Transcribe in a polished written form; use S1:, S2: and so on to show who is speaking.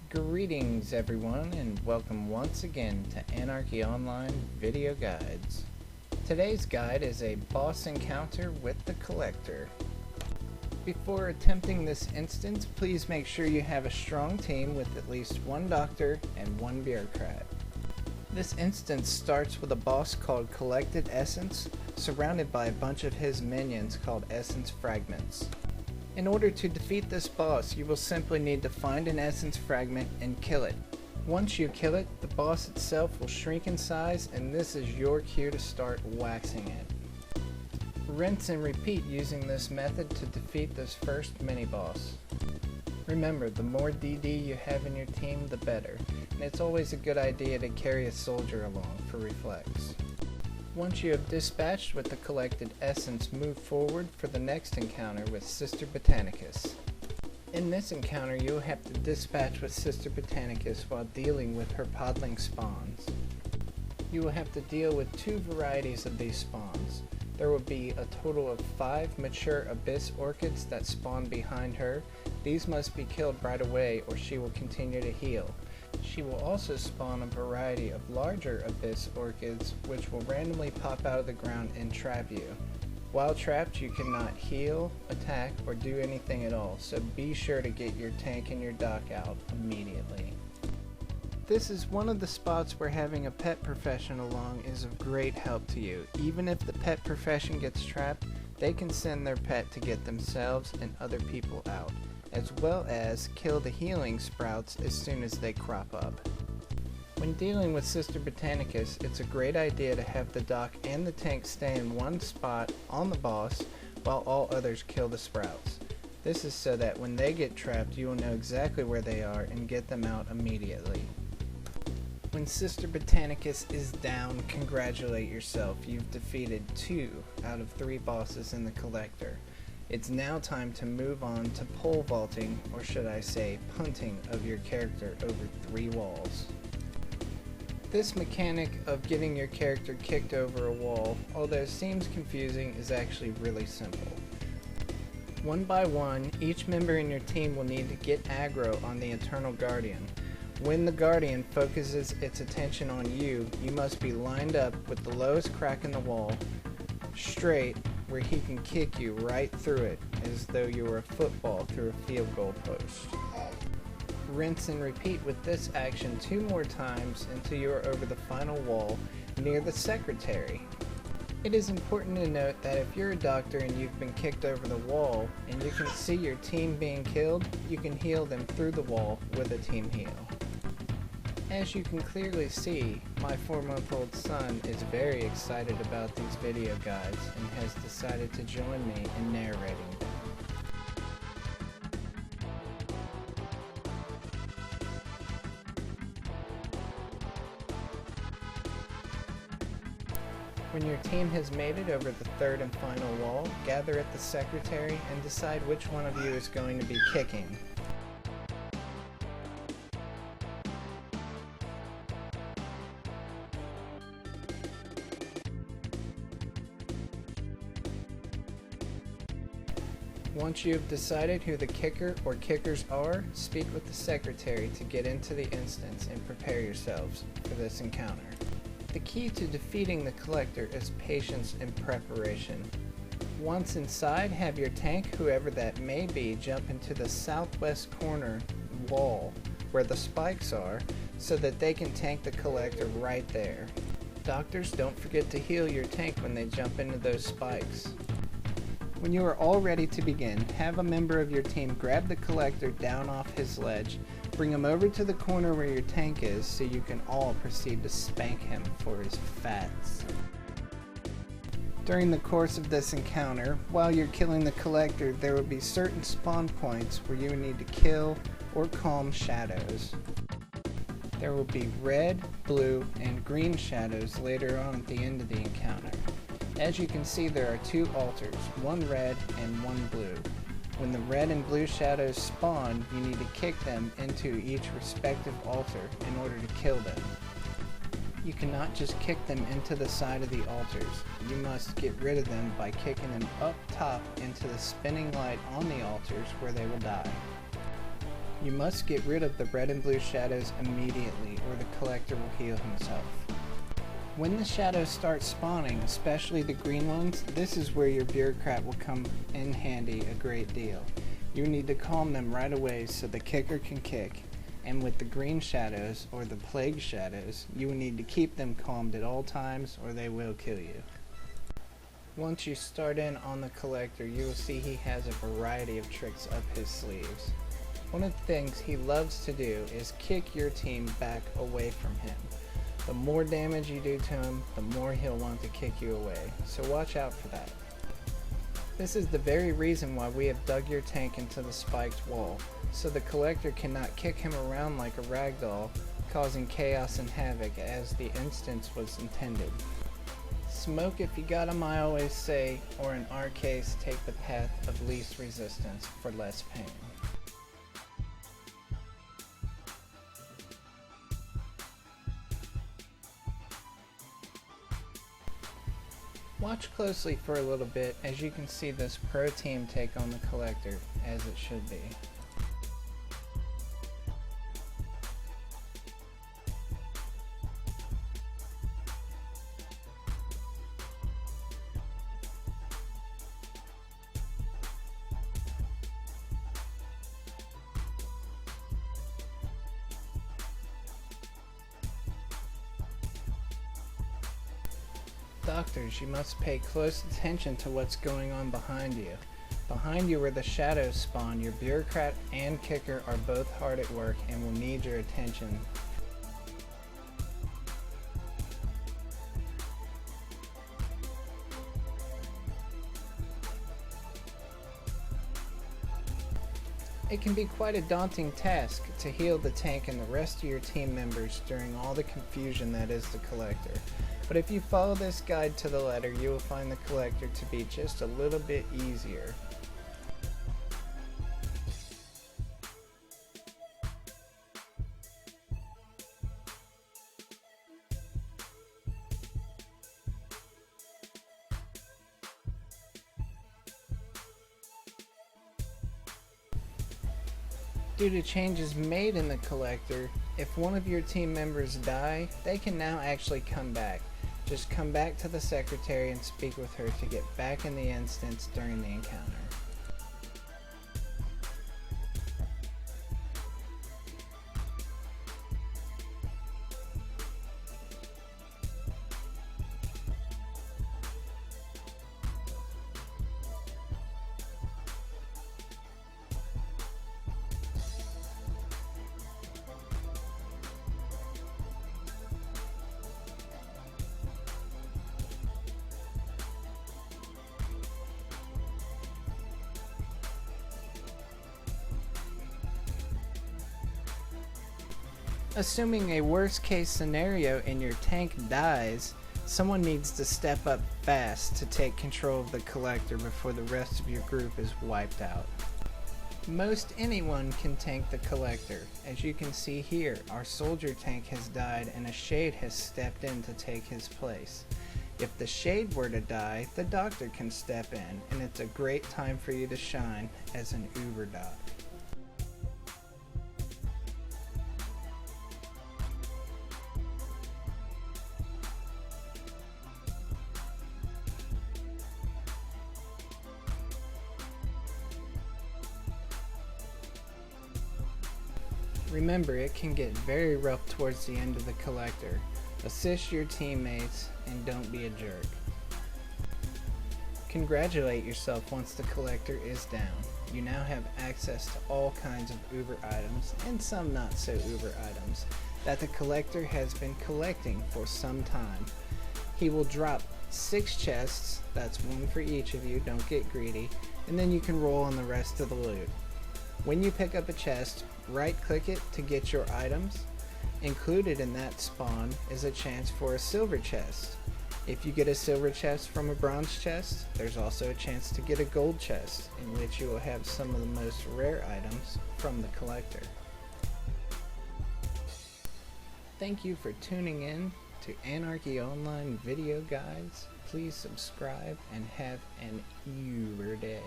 S1: Greetings everyone and welcome once again to Anarchy Online Video Guides. Today's guide is a boss encounter with the Collector. Before attempting this instance, please make sure you have a strong team with at least one doctor and one bureaucrat. This instance starts with a boss called Collected Essence, surrounded by a bunch of his minions called Essence Fragments. In order to defeat this boss, you will simply need to find an essence fragment and kill it. Once you kill it, the boss itself will shrink in size, and this is your cue to start waxing it. Rinse and repeat using this method to defeat this first mini-boss. Remember, the more DD you have in your team, the better, and it's always a good idea to carry a soldier along for reflex. Once you have dispatched with the collected essence, move forward for the next encounter with Sister Botanicus. In this encounter, you'll have to dispatch with Sister Botanicus while dealing with her podling spawns. You will have to deal with two varieties of these spawns. There will be a total of 5 mature abyss orchids that spawn behind her. These must be killed right away or she will continue to heal. She will also spawn a variety of larger abyss orchids which will randomly pop out of the ground and trap you. While trapped, you cannot heal, attack, or do anything at all, so be sure to get your tank and your dock out immediately. This is one of the spots where having a pet profession along is of great help to you. Even if the pet profession gets trapped, they can send their pet to get themselves and other people out, as well as kill the healing sprouts as soon as they crop up. When dealing with Sister Botanicus, it's a great idea to have the dock and the tank stay in one spot on the boss while all others kill the sprouts. This is so that when they get trapped, you will know exactly where they are and get them out immediately. When Sister Botanicus is down, congratulate yourself. You've defeated 2 out of 3 bosses in the Collector. It's now time to move on to pole vaulting, or should I say punting, of your character over 3 walls. This mechanic of getting your character kicked over a wall, although it seems confusing, is actually really simple. One by one, each member in your team will need to get aggro on the Eternal Guardian. When the Guardian focuses its attention on you, you must be lined up with the lowest crack in the wall, straight, where he can kick you right through it, as though you were a football through a field goal post. Rinse and repeat with this action 2 more times until you are over the final wall near the secretary. It is important to note that if you're a doctor and you've been kicked over the wall and you can see your team being killed, you can heal them through the wall with a team heal. As you can clearly see, my 4-month-old son is very excited about these video guides and has decided to join me in narrating them. When your team has made it over the 3rd and final wall, gather at the secretary and decide which one of you is going to be kicking. Once you have decided who the kicker or kickers are, speak with the secretary to get into the instance and prepare yourselves for this encounter. The key to defeating the Collector is patience and preparation. Once inside, have your tank, whoever that may be, jump into the southwest corner wall where the spikes are so that they can tank the Collector right there. Doctors, don't forget to heal your tank when they jump into those spikes. When you are all ready to begin, have a member of your team grab the Collector down off his ledge, bring him over to the corner where your tank is so you can all proceed to spank him for his fats. During the course of this encounter, while you're killing the Collector, there will be certain spawn points where you will need to kill or calm shadows. There will be red, blue, and green shadows later on at the end of the encounter. As you can see, there are 2 altars, one red and one blue. When the red and blue shadows spawn, you need to kick them into each respective altar in order to kill them. You cannot just kick them into the side of the altars. You must get rid of them by kicking them up top into the spinning light on the altars where they will die. You must get rid of the red and blue shadows immediately, or the collector will heal himself. When the shadows start spawning, especially the green ones, this is where your bureaucrat will come in handy a great deal. You need to calm them right away so the kicker can kick, and with the green shadows, or the plague shadows, you will need to keep them calmed at all times or they will kill you. Once you start in on the collector, you will see he has a variety of tricks up his sleeves. One of the things he loves to do is kick your team back away from him. The more damage you do to him, the more he'll want to kick you away, so watch out for that. This is the very reason why we have dug your tank into the spiked wall, so the collector cannot kick him around like a ragdoll, causing chaos and havoc as the instance was intended. Smoke if you got 'em, I always say, or in our case, take the path of least resistance for less pain. Watch closely for a little bit as you can see this pro team take on the collector, as it should be. Doctors, you must pay close attention to what's going on behind you. Behind you where the shadows spawn, your bureaucrat and kicker are both hard at work and will need your attention. It can be quite a daunting task to heal the tank and the rest of your team members during all the confusion that is the collector. But if you follow this guide to the letter, you will find the collector to be just a little bit easier. Due to changes made in the collector, if one of your team members die, they can now actually come back. Just come back to the secretary and speak with her to get back in the instance during the encounter. Assuming a worst case scenario and your tank dies, someone needs to step up fast to take control of the collector before the rest of your group is wiped out. Most anyone can tank the collector. As you can see here, our soldier tank has died and a shade has stepped in to take his place. If the shade were to die, the doctor can step in, and it's a great time for you to shine as an Uber doc. Remember, it can get very rough towards the end of the collector. Assist your teammates and don't be a jerk. Congratulate yourself once the collector is down. You now have access to all kinds of Uber items and some not so Uber items that the collector has been collecting for some time. He will drop 6 chests, that's 1 for each of you, don't get greedy, and then you can roll on the rest of the loot. When you pick up a chest, right-click it to get your items. Included in that spawn is a chance for a silver chest. If you get a silver chest from a bronze chest, there's also a chance to get a gold chest, in which you will have some of the most rare items from the collector. Thank you for tuning in to Anarchy Online Video Guides. Please subscribe and have an Uber day.